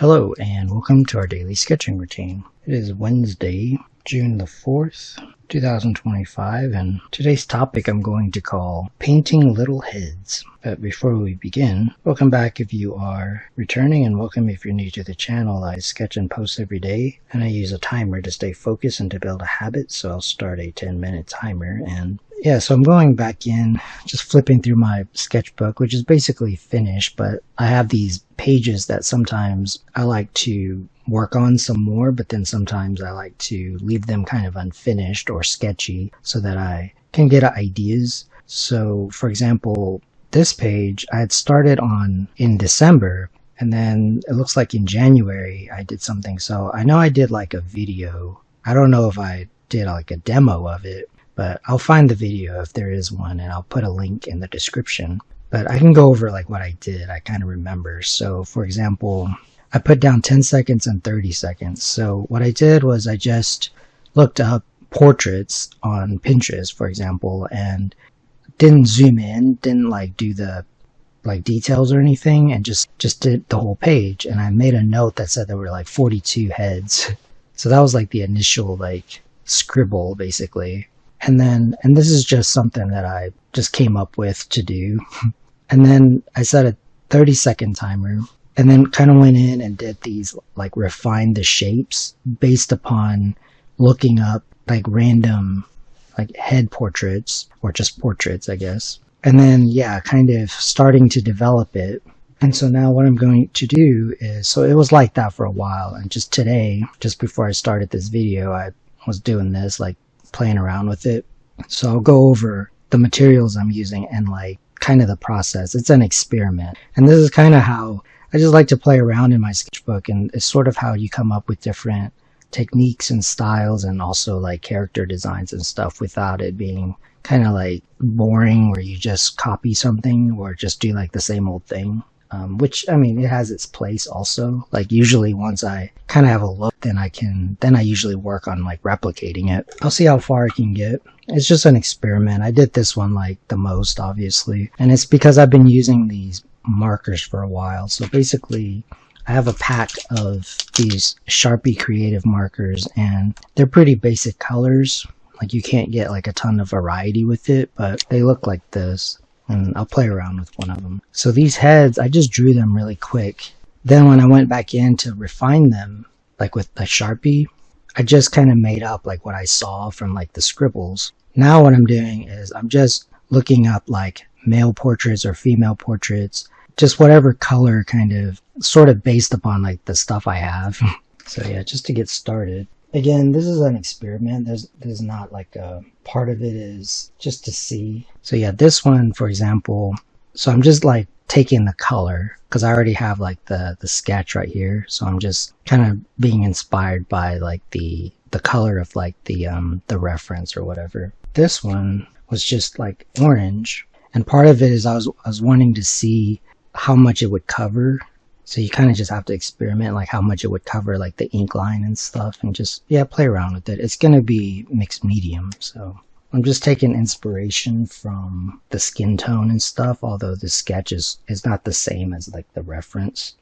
Hello and welcome to our daily sketching routine. It is Wednesday, June the 4th, 2025, and today's topic I'm going to call Painting Little Heads. But before we begin, welcome back if you are returning, and welcome if you're new to the channel. I sketch and post every day, and I use a timer to stay focused and to build a habit, so I'll start a 10-minute timer. And yeah, so I'm going back in, just flipping through my sketchbook, which is basically finished, but I have these pages that sometimes I like to work on some more, but then sometimes I like to leave them kind of unfinished or sketchy so that I can get ideas. So for example, this page I had started on in December, and then it looks like in January I did something. So I know I did like a video. I don't know if I did like a demo of it, but I'll find the video if there is one, and I'll put a link in the description. But I can go over like what I did. I kind of remember. So for example, I put down 10 seconds and 30 seconds. So what I did was I just looked up portraits on Pinterest, for example, and didn't zoom in, didn't like do the like details or anything, and just did the whole page. And I made a note that said there were like 42 heads. So that was like the initial like scribble basically. And this is just something that I just came up with to do. And then I set a 30-second timer, and then kind of went in and did these, like refined the shapes based upon looking up like random like head portraits, or just portraits, I guess. And then, yeah, kind of starting to develop it. And so now what I'm going to do is, so it was like that for a while. And just today, just before I started this video, I was doing this, like playing around with it. So I'll go over the materials I'm using and like kind of the process. It's an experiment. And this is kind of how I just like to play around in my sketchbook, and it's sort of how you come up with different techniques and styles, and also like character designs and stuff, without it being kind of like boring where you just copy something or just do like the same old thing. Which, I mean, it has its place also. Like usually once I kind of have a look, then I usually work on like replicating it. I'll see how far I can get. It's just an experiment. I did this one like the most, obviously. And it's because I've been using these markers for a while. So basically I have a pack of these Sharpie creative markers, and they're pretty basic colors. Like you can't get like a ton of variety with it, but they look like this. And I'll play around with one of them. So these heads, I just drew them really quick. Then when I went back in to refine them, like with the Sharpie, I just kind of made up like what I saw from like the scribbles. Now what I'm doing is I'm just looking up like male portraits or female portraits, just whatever color, kind of sort of based upon like the stuff I have. So yeah, just to get started. Again, this is an experiment. There's not like a part of it is just to see. So yeah, this one, for example, so I'm just like taking the color because I already have like the sketch right here. So I'm just kind of being inspired by like the color of like the reference or whatever. This one was just like orange, and part of it is I was wanting to see how much it would cover. So you kind of just have to experiment like how much it would cover like the ink line and stuff, and just, yeah, play around with it. It's going to be mixed medium. So I'm just taking inspiration from the skin tone and stuff, although the sketch is not the same as like the reference.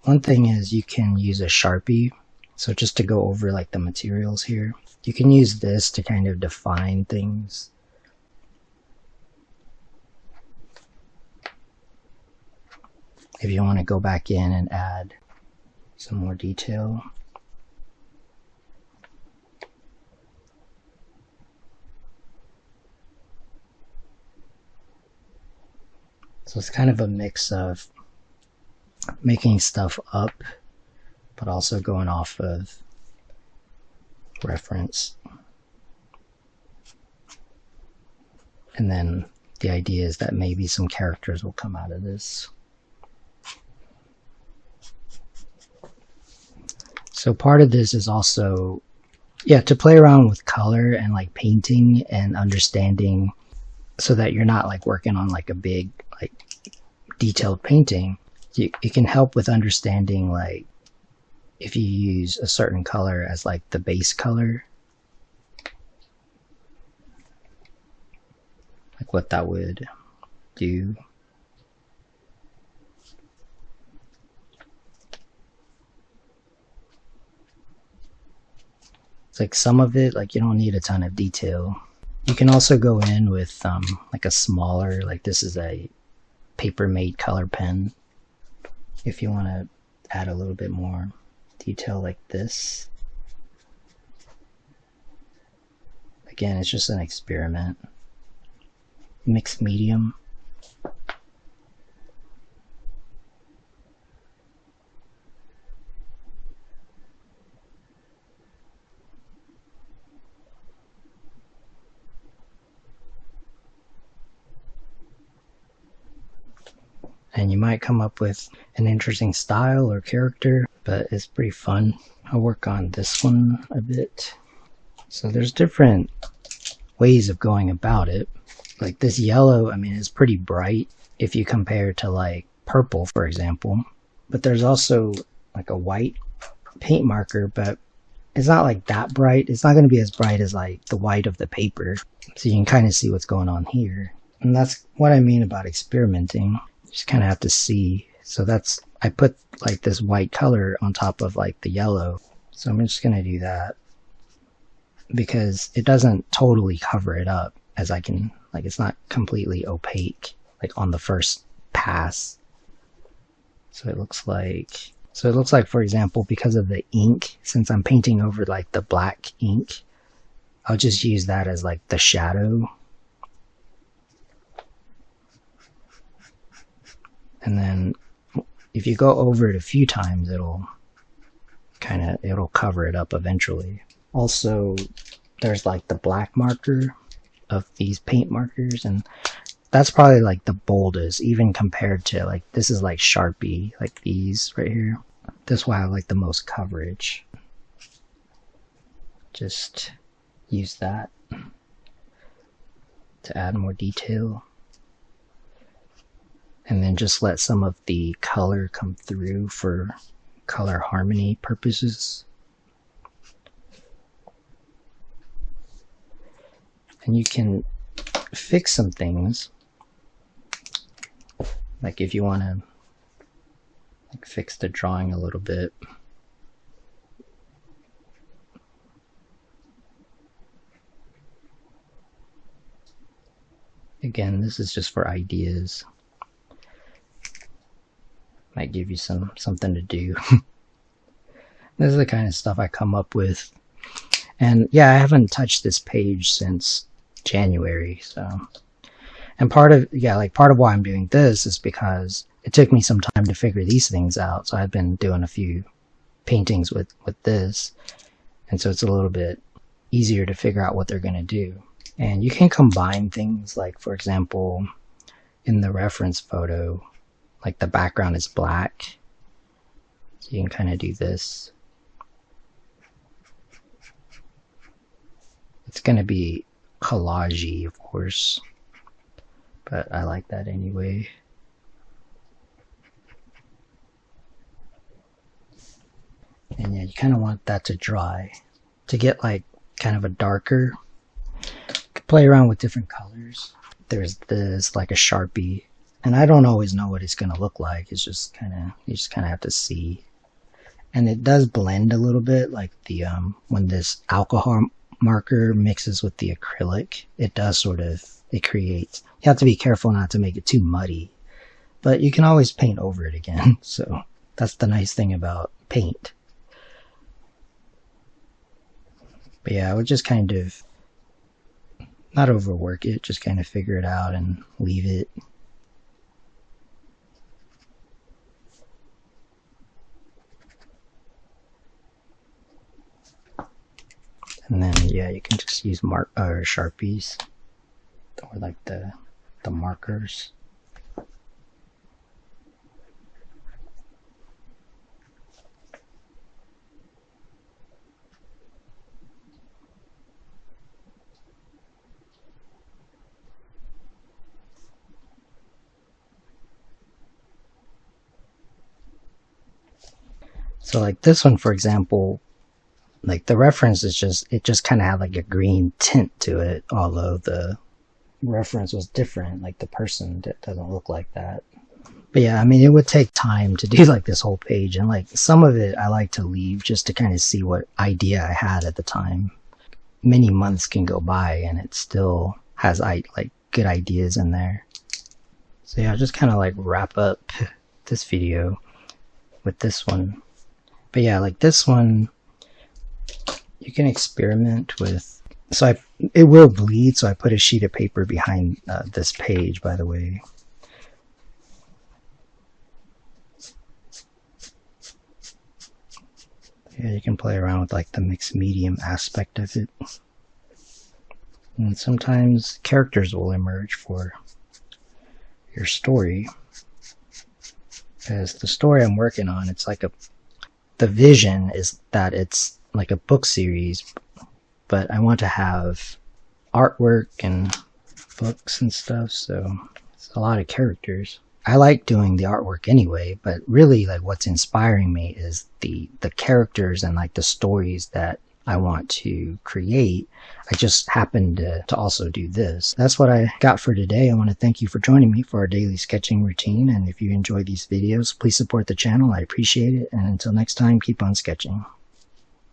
One thing is you can use a Sharpie. So just to go over like the materials here, you can use this to kind of define things. If you want to go back in and add some more detail. So it's kind of a mix of making stuff up, but also going off of reference. And then the idea is that maybe some characters will come out of this. So part of this is also, yeah, to play around with color and like painting and understanding, so that you're not like working on like a big like detailed painting. It can help with understanding like if you use a certain color as like the base color, like what that would do. It's like some of it, like you don't need a ton of detail. You can also go in with like a smaller, like this is a paper made color pen. If you want to add a little bit more detail like this. Again, it's just an experiment. Mixed medium. And you might come up with an interesting style or character, but it's pretty fun. I'll work on this one a bit. So there's different ways of going about it. Like this yellow, I mean, it's pretty bright if you compare to like purple, for example. But there's also like a white paint marker, but it's not like that bright. It's not going to be as bright as like the white of the paper. So you can kind of see what's going on here. And that's what I mean about experimenting. You just kind of have to see. So that's, I put like this white color on top of like the yellow. So I'm just going to do that because it doesn't totally cover it up as I can, like it's not completely opaque like on the first pass. So it looks like, for example, because of the ink, since I'm painting over like the black ink, I'll just use that as like the shadow. And then if you go over it a few times, it'll cover it up eventually. Also, there's like the black marker of these paint markers, and that's probably like the boldest, even compared to like, this is like Sharpie, like these right here. This will have like the most coverage. Just use that to add more detail. And then just let some of the color come through for color harmony purposes. And you can fix some things. Like if you want to like fix the drawing a little bit. Again, this is just for ideas. Might give you something to do. This is the kind of stuff I come up with. And yeah, I haven't touched this page since January, so. And part of why I'm doing this is because it took me some time to figure these things out. So I've been doing a few paintings with this. And so it's a little bit easier to figure out what they're going to do. And you can combine things, like for example, in the reference photo, like the background is black. So you can kind of do this. It's going to be collagey, of course, but I like that anyway. And yeah, you kind of want that to dry. To get like kind of a darker, you can play around with different colors. There's this, like a Sharpie. And I don't always know what it's going to look like. It's just you just kind of have to see. And it does blend a little bit, like the when this alcohol marker mixes with the acrylic, it does it creates, you have to be careful not to make it too muddy, but you can always paint over it again. So that's the nice thing about paint. But yeah, I would just kind of not overwork it, just kind of figure it out and leave it. And then yeah, you can just use Sharpies or like the markers. So like this one, for example, like the reference is it just kind of had like a green tint to it, although the reference was different. Like the person doesn't look like that. But yeah, I mean, it would take time to do like this whole page, and like some of it I like to leave just to kind of see what idea I had at the time. Many months can go by and it still has like good ideas in there. So yeah, I'll just kind of like wrap up this video with this one. But yeah, like this one, you can experiment with. So it will bleed, so I put a sheet of paper behind this page, by the way. Yeah, you can play around with like the mixed medium aspect of it. And sometimes characters will emerge for your story. Because the story I'm working on, it's like the vision is that it's like a book series, but I want to have artwork and books and stuff, so it's a lot of characters. I like doing the artwork anyway, but really like what's inspiring me is the characters and like the stories that I want to create. I just happened to also do this. That's what I got for today. I want to thank you for joining me for our daily sketching routine, and if you enjoy these videos, please support the channel. I appreciate it, and until next time, keep on sketching.